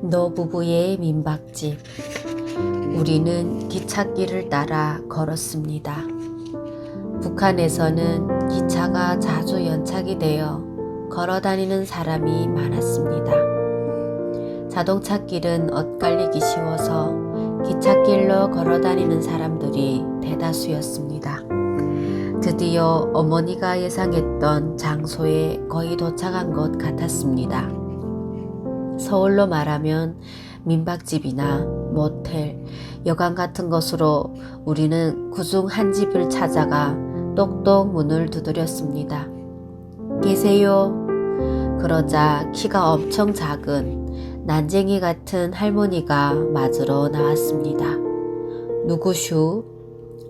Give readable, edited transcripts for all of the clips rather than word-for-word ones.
노부부의 민박집. 우리는 기찻길을 따라 걸었습니다. 북한에서는 기차가 자주 연착이 되어 걸어다니는 사람이 많았습니다. 자동차길은 엇갈리기 쉬워서 기찻길로 걸어다니는 사람들이 대다수였습니다. 드디어 어머니가 예상했던 장소에 거의 도착한 것 같았습니다. 서울로 말하면 민박집이나 모텔, 여관 같은 것으로 우리는 그중 한 집을 찾아가 똑똑 문을 두드렸습니다. 계세요? 그러자 키가 엄청 작은 난쟁이 같은 할머니가 맞으러 나왔습니다. 누구슈?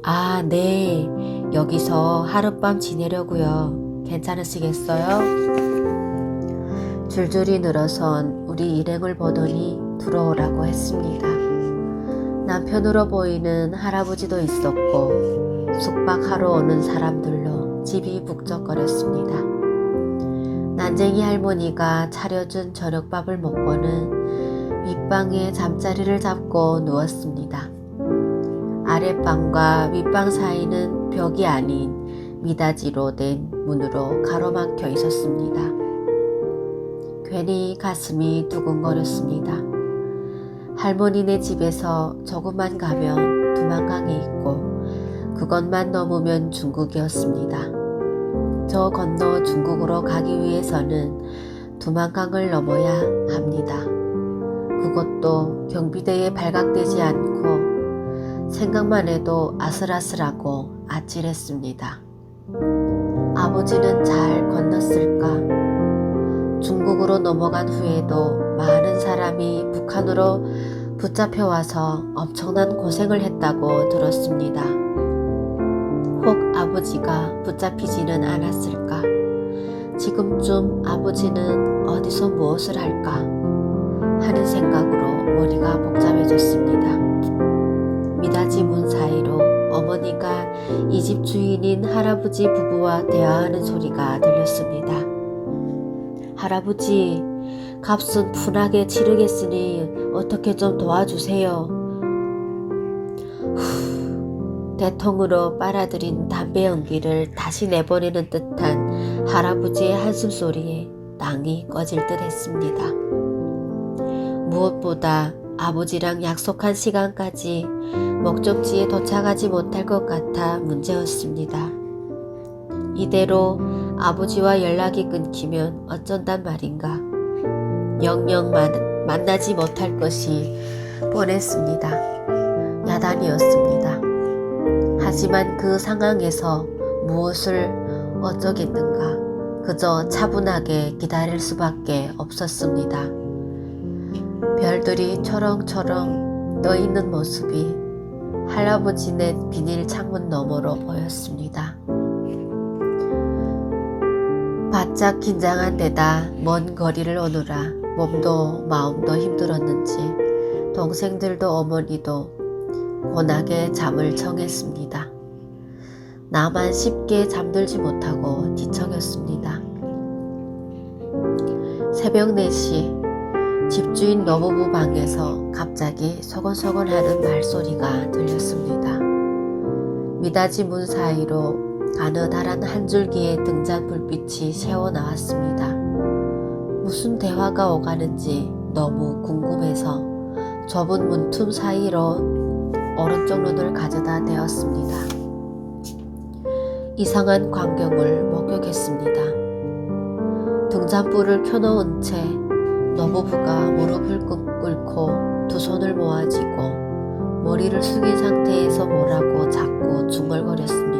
아, 네. 여기서 하룻밤 지내려고요. 괜찮으시겠어요? 줄줄이 늘어선 우리 일행을 보더니 들어오라고 했습니다. 남편으로 보이는 할아버지도 있었고 숙박하러 오는 사람들로 집이 북적거렸습니다. 난쟁이 할머니가 차려준 저녁밥을 먹고는 윗방에 잠자리를 잡고 누웠습니다. 아랫방과 윗방 사이는 벽이 아닌 미닫이로 된 문으로 가로막혀 있었습니다. 괜히 가슴이 두근거렸습니다. 할머니네 집에서 조금만 가면 두만강이 있고 그것만 넘으면 중국이었습니다. 저 건너 중국으로 가기 위해서는 두만강을 넘어야 합니다. 그것도 경비대에 발각되지 않고 생각만 해도 아슬아슬하고 아찔했습니다. 아버지는 잘 건넜을까? 중국으로 넘어간 후에도 많은 사람이 북한으로 붙잡혀와서 엄청난 고생을 했다고 들었습니다. 혹 아버지가 붙잡히지는 않았을까? 지금쯤 아버지는 어디서 무엇을 할까? 하는 생각으로 머리가 복잡해졌습니다. 미닫이 문 사이로 어머니가 이 집 주인인 할아버지 부부와 대화하는 소리가 들렸습니다. 할아버지, 값은 푼하게 치르겠으니 어떻게 좀 도와주세요. 대통으로 빨아들인 담배 연기를 다시 내보내는 듯한 할아버지의 한숨소리에 땅이 꺼질 듯 했습니다. 무엇보다 아버지랑 약속한 시간까지 목적지에 도착하지 못할 것 같아 문제였습니다. 이대로 아버지와 연락이 끊기면 어쩐단 말인가. 영영 만나지 못할 것이 뻔했습니다. 야단이었습니다. 하지만 그 상황에서 무엇을 어쩌겠는가. 그저 차분하게 기다릴 수밖에 없었습니다. 별들이 초롱초롱 떠있는 모습이 할아버지네 비닐 창문 너머로 보였습니다. 바짝 긴장한 데다 먼 거리를 오느라 몸도 마음도 힘들었는지 동생들도 어머니도 고나게 잠을 청했습니다. 나만 쉽게 잠들지 못하고 뒤척였습니다. 새벽 4시 집주인 노부부 방에서 갑자기 소곤소곤하는 말소리가 들렸습니다. 미닫이 문 사이로 가느다란 한 줄기의 등잔 불빛이 새어나왔습니다. 무슨 대화가 오가는지 너무 궁금해서 좁은 문틈 사이로 오른쪽 눈을 가져다 대었습니다. 이상한 광경을 목격했습니다. 등잔불을 켜놓은 채 노부부가 무릎을 꿇고 두 손을 모아쥐고 머리를 숙인 상태에서 뭐라고 자꾸 중얼거렸습니다.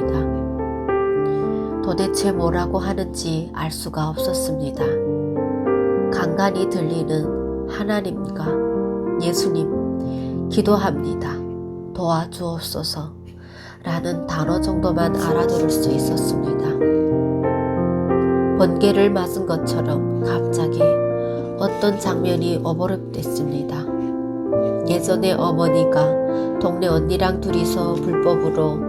도대체 뭐라고 하는지 알 수가 없었습니다. 간간히 들리는 하나님과 예수님, 기도합니다. 도와주옵소서 라는 단어 정도만 알아들을 수 있었습니다. 번개를 맞은 것처럼 갑자기 어떤 장면이 오버랩됐습니다. 예전에 어머니가 동네 언니랑 둘이서 불법으로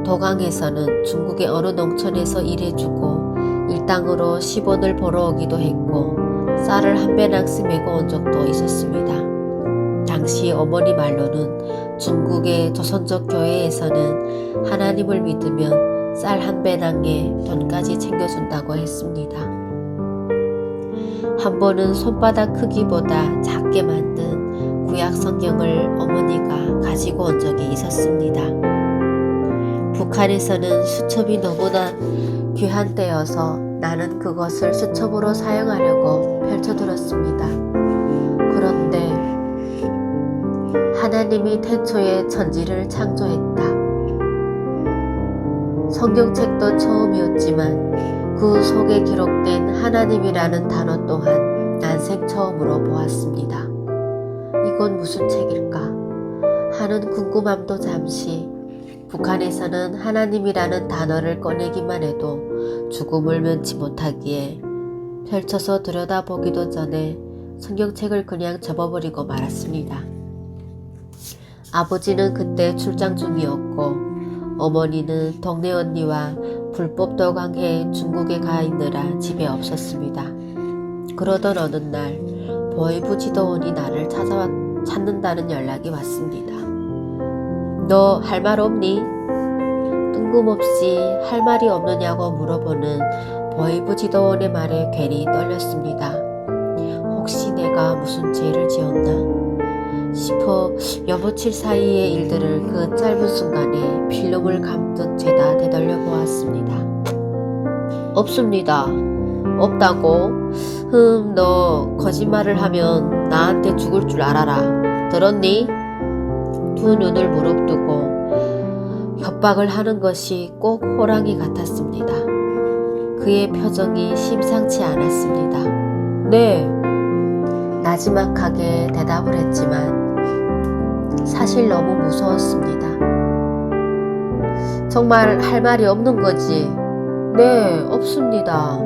도강에서는 중국의 어느 농촌에서 일해주고 일당으로 10원을 벌어오기도 했고 쌀을 한 배낭씩 메고 온 적도 있었습니다. 당시 어머니 말로는 중국의 조선족 교회에서는 하나님을 믿으면 쌀 한 배낭에 돈까지 챙겨준다고 했습니다. 한 번은 손바닥 크기보다 작게 만든 구약 성경을 어머니가 가지고 온 적이 있었습니다. 북한에서는 수첩이 너무나 귀한 때여서 나는 그것을 수첩으로 사용하려고 펼쳐들었습니다. 그런데 하나님이 태초에 천지를 창조했다. 성경책도 처음이었지만 그 속에 기록된 하나님이라는 단어 또한 난생 처음으로 보았습니다. 이건 무슨 책일까 하는 궁금함도 잠시. 북한에서는 하나님이라는 단어를 꺼내기만 해도 죽음을 면치 못하기에 펼쳐서 들여다보기도 전에 성경책을 그냥 접어버리고 말았습니다. 아버지는 그때 출장 중이었고 어머니는 동네 언니와 불법 도강해 중국에 가 있느라 집에 없었습니다. 그러던 어느 날 보이부 지도원이 나를 찾는다는 연락이 왔습니다. 너 할 말 없니? 뜬금없이 할 말이 없느냐고 물어보는 보이부 지도원의 말에 괜히 떨렸습니다. 혹시 내가 무슨 죄를 지었나 싶어 여보칠 사이의 일들을 그 짧은 순간에 필름을 감듯 죄다 되돌려 보았습니다. 없습니다. 없다고? 너 거짓말을 하면 나한테 죽을 줄 알아라. 들었니? 두 눈을 무릅뜨고 협박을 하는 것이 꼭 호랑이 같았습니다. 그의 표정이 심상치 않았습니다. 네. 나지막하게 대답을 했지만 사실 너무 무서웠습니다. 정말 할 말이 없는 거지? 네, 없습니다.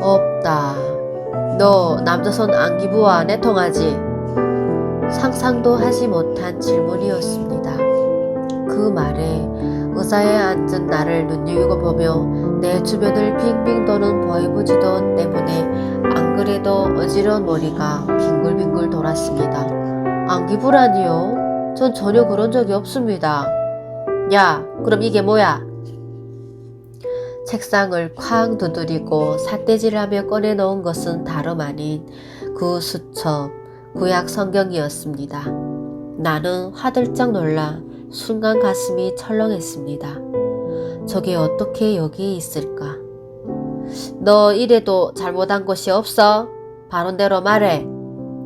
없다. 너 남조선 안기부와 내통하지? 상상도 하지 못한 질문이었습니다. 그 말에 의자에 앉은 나를 눈여기고 보며 내 주변을 빙빙 도는 보이부 지도원 때문에 안 그래도 어지러운 머리가 빙글빙글 돌았습니다. 안기부라니요? 전 전혀 그런 적이 없습니다. 야, 그럼 이게 뭐야? 책상을 쾅 두드리고 삿대질하며 꺼내놓은 것은 다름 아닌 그 수첩, 구약 성경이었습니다. 나는 화들짝 놀라 순간 가슴이 철렁했습니다. 저게 어떻게 여기에 있을까? 너 이래도 잘못한 것이 없어? 바른대로 말해.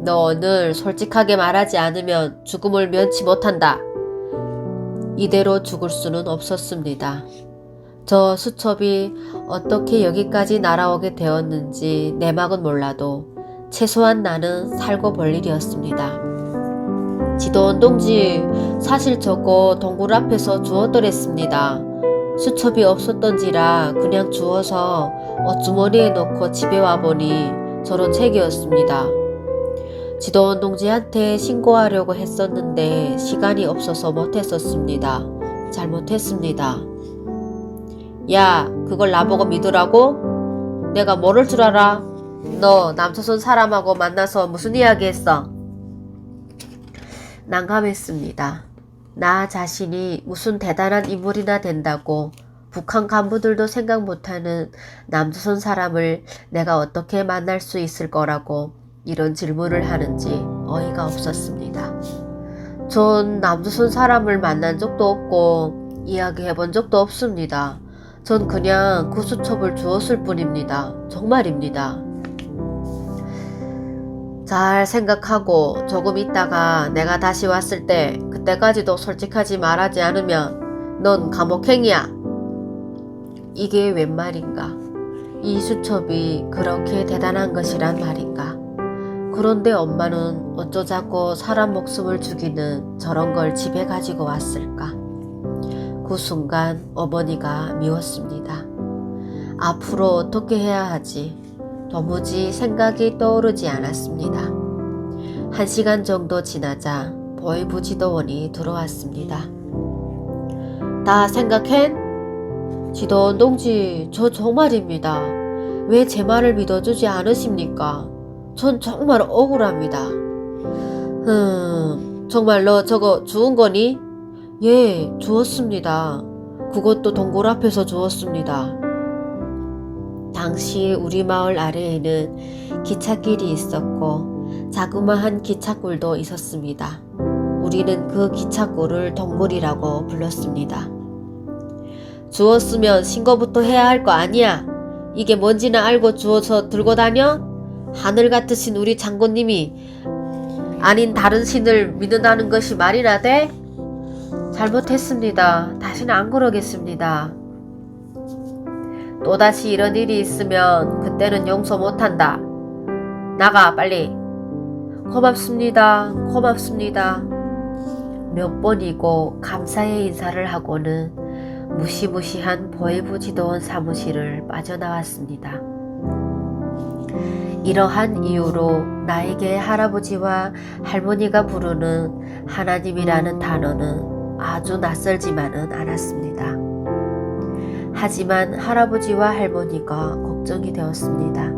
너 오늘 솔직하게 말하지 않으면 죽음을 면치 못한다. 이대로 죽을 수는 없었습니다. 저 수첩이 어떻게 여기까지 날아오게 되었는지 내막은 몰라도 최소한 나는 살고 볼 일이었습니다. 지도원 동지, 사실 저거 동굴 앞에서 주웠더랬습니다. 수첩이 없었던지라 그냥 주워서 옷주머니에 넣고 집에 와보니 저런 책이었습니다. 지도원 동지한테 신고하려고 했었는데 시간이 없어서 못했었습니다. 잘못했습니다. 야, 그걸 나보고 믿으라고? 내가 모를 줄 알아? 너 남조선 사람하고 만나서 무슨 이야기 했어? 난감했습니다. 나 자신이 무슨 대단한 인물이나 된다고 북한 간부들도 생각 못하는 남조선 사람을 내가 어떻게 만날 수 있을 거라고 이런 질문을 하는지 어이가 없었습니다. 전 남조선 사람을 만난 적도 없고 이야기해본 적도 없습니다. 전 그냥 그 수첩을 주었을 뿐입니다. 정말입니다. 잘 생각하고 조금 있다가 내가 다시 왔을 때 그때까지도 솔직하지 말하지 않으면 넌 감옥행이야. 이게 웬 말인가? 이 수첩이 그렇게 대단한 것이란 말인가? 그런데 엄마는 어쩌자고 사람 목숨을 죽이는 저런 걸 집에 가지고 왔을까? 그 순간 어머니가 미웠습니다. 앞으로 어떻게 해야 하지? 도무지 생각이 떠오르지 않았습니다. 1시간 정도 지나자 보이부 지도원이 들어왔습니다. 다 생각해? 지도원 동지, 저 정말입니다. 왜 제 말을 믿어주지 않으십니까? 전 정말 억울합니다. 정말 너 저거 주운 거니? 예, 주웠습니다. 그것도 동굴 앞에서 주웠습니다. 당시 우리 마을 아래에는 기찻길이 있었고 자그마한 기찻굴도 있었습니다. 우리는 그 기찻굴을 동굴이라고 불렀습니다. 주웠으면 신고부터 해야 할 거 아니야? 이게 뭔지는 알고 주워서 들고 다녀? 하늘 같으신 우리 장군님이 아닌 다른 신을 믿는다는 것이 말이나 돼? 잘못했습니다. 다시는 안 그러겠습니다. 또다시 이런 일이 있으면 그때는 용서 못한다. 나가 빨리. 고맙습니다. 고맙습니다. 몇 번이고 감사의 인사를 하고는 무시무시한 보혜부 지도원 사무실을 빠져나왔습니다. 이러한 이유로 나에게 할아버지와 할머니가 부르는 하나님이라는 단어는 아주 낯설지만은 않았습니다. 하지만 할아버지와 할머니가 걱정이 되었습니다.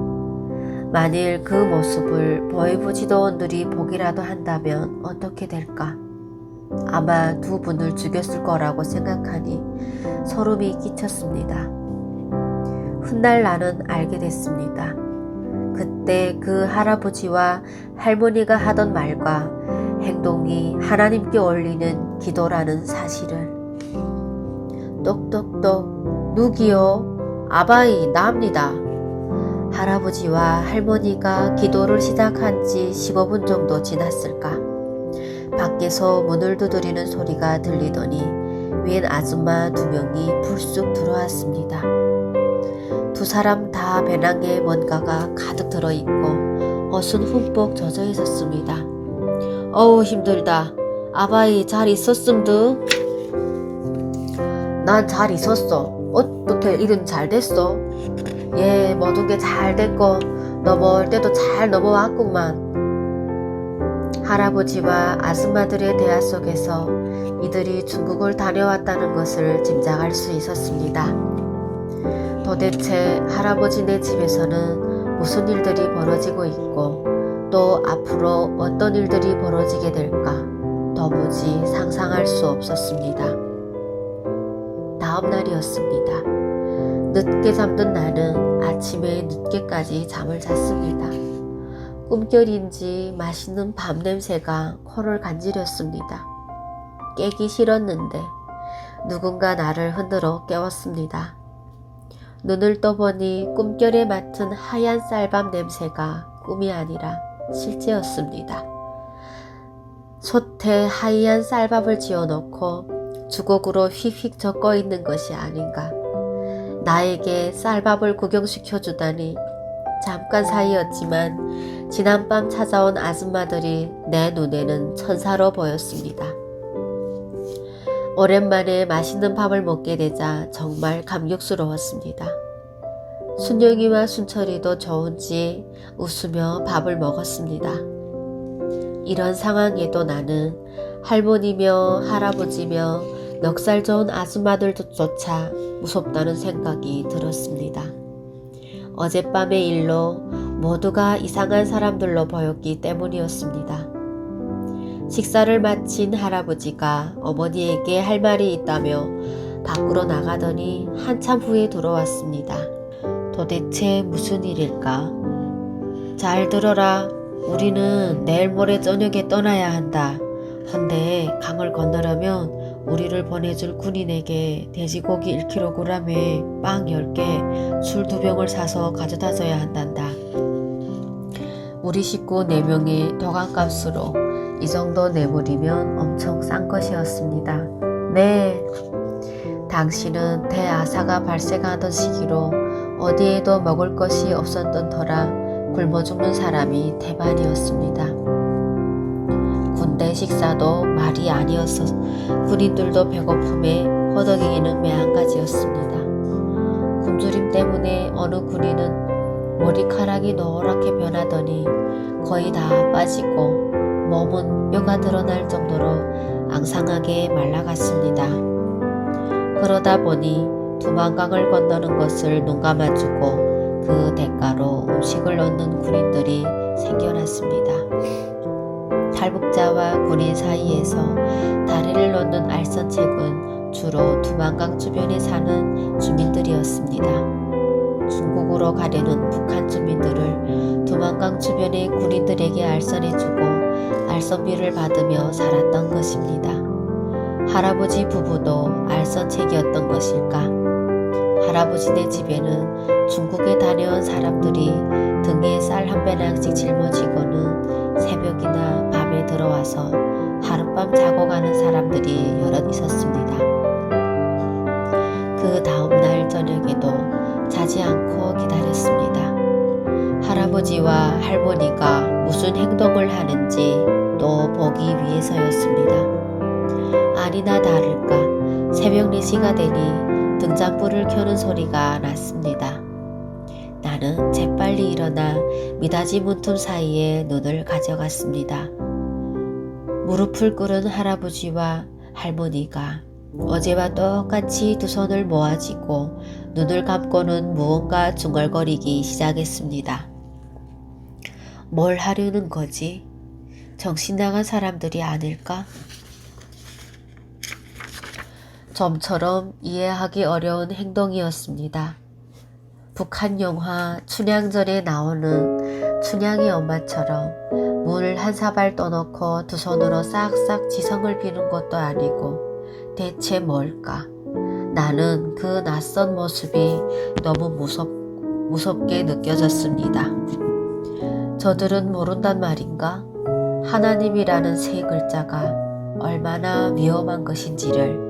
만일 그 모습을 보혜부 지도원들이 보기라도 한다면 어떻게 될까? 아마 두 분을 죽였을 거라고 생각하니 소름이 끼쳤습니다. 훗날 나는 알게 됐습니다. 그때 그 할아버지와 할머니가 하던 말과 행동이 하나님께 올리는 기도라는 사실을. 똑똑똑 누기요? 아바이 나입니다. 할아버지와 할머니가 기도를 시작한 지 15분 정도 지났을까. 밖에서 문을 두드리는 소리가 들리더니 웬 아줌마 2명이 불쑥 들어왔습니다. 두 사람 다 배낭에 뭔가가 가득 들어있고 옷은 흠뻑 젖어 있었습니다. 어우 힘들다. 아바이 잘 있었음드? 난 잘 있었어. 어떻게 일은 잘 됐어? 예, 모든 게 잘 됐고 넘어올 때도 잘 넘어왔구만. 할아버지와 아줌마들의 대화 속에서 이들이 중국을 다녀왔다는 것을 짐작할 수 있었습니다. 도대체 할아버지네 집에서는 무슨 일들이 벌어지고 있고 또 앞으로 어떤 일들이 벌어지게 될까 도무지 상상할 수 없었습니다. 다음 날이었습니다. 늦게 잠든 나는 아침에 늦게까지 잠을 잤습니다. 꿈결인지 맛있는 밥 냄새가 코를 간지렸습니다. 깨기 싫었는데 누군가 나를 흔들어 깨웠습니다. 눈을 떠보니 꿈결에 맡은 하얀 쌀밥 냄새가 꿈이 아니라 실제였습니다. 솥에 하얀 쌀밥을 지어놓고 주걱으로 휙휙 젓고 있는 것이 아닌가. 나에게 쌀밥을 구경시켜주다니. 잠깐 사이였지만 지난밤 찾아온 아줌마들이 내 눈에는 천사로 보였습니다. 오랜만에 맛있는 밥을 먹게 되자 정말 감격스러웠습니다. 순영이와 순철이도 좋은지 웃으며 밥을 먹었습니다. 이런 상황에도 나는 할머니며 할아버지며 넉살 좋은 아줌마들조차 무섭다는 생각이 들었습니다. 어젯밤의 일로 모두가 이상한 사람들로 보였기 때문이었습니다. 식사를 마친 할아버지가 어머니에게 할 말이 있다며 밖으로 나가더니 한참 후에 들어왔습니다. 도대체 무슨 일일까? 잘 들어라. 우리는 내일 모레 저녁에 떠나야 한다. 헌데 강을 건너려면 우리를 보내줄 군인에게 돼지고기 1kg에 빵 10개, 술 2병을 사서 가져다 줘야 한단다. 우리 식구 4명의 도감값으로 이 정도 내물이면 엄청 싼 것이었습니다. 네, 당시는 대아사가 발생하던 시기로 어디에도 먹을 것이 없었던 터라 굶어 죽는 사람이 대반이었습니다. 군대 식사도 말이 아니어서 군인들도 배고픔에 허덕이기는 매한가지였습니다. 굶주림 때문에 어느 군인은 머리카락이 노랗게 변하더니 거의 다 빠지고 몸은 뼈가 드러날 정도로 앙상하게 말라갔습니다. 그러다 보니 두만강을 건너는 것을 눈감아주고 그 대가로 음식을 얻는 군인들이 생겨났습니다. 탈북자와 군인 사이에서 다리를 놓는 알선책은 주로 두만강 주변에 사는 주민들이었습니다. 중국으로 가려는 북한 주민들을 두만강 주변의 군인들에게 알선해주고 알선비를 받으며 살았던 것입니다. 할아버지 부부도 알선책이었던 것일까? 할아버지네 집에는 중국에 다녀온 사람들이 등에 쌀 한 배낭씩 짊어지고는 새벽이나 밤에 들어와서 하룻밤 자고 가는 사람들이 여럿 있었습니다. 그 다음날 저녁에도 자지 않고 기다렸습니다. 할아버지와 할머니가 무슨 행동을 하는지 또 보기 위해서였습니다. 아니나 다를까 새벽 4시가 되니 등잔불을 켜는 소리가 났습니다. 나는 재빨리 일어나 미닫이 문틈 사이에 눈을 가져갔습니다. 무릎을 꿇은 할아버지와 할머니가 어제와 똑같이 두 손을 모아쥐고 눈을 감고는 무언가 중얼거리기 시작했습니다. 뭘 하려는 거지? 정신 나간 사람들이 아닐까? 좀처럼 이해하기 어려운 행동이었습니다. 북한 영화 춘향전에 나오는 춘향의 엄마처럼 물을 한 사발 떠놓고 두 손으로 싹싹 지성을 비는 것도 아니고 대체 뭘까? 나는 그 낯선 모습이 너무 무섭게 느껴졌습니다. 저들은 모른단 말인가? 하나님이라는 세 글자가 얼마나 위험한 것인지를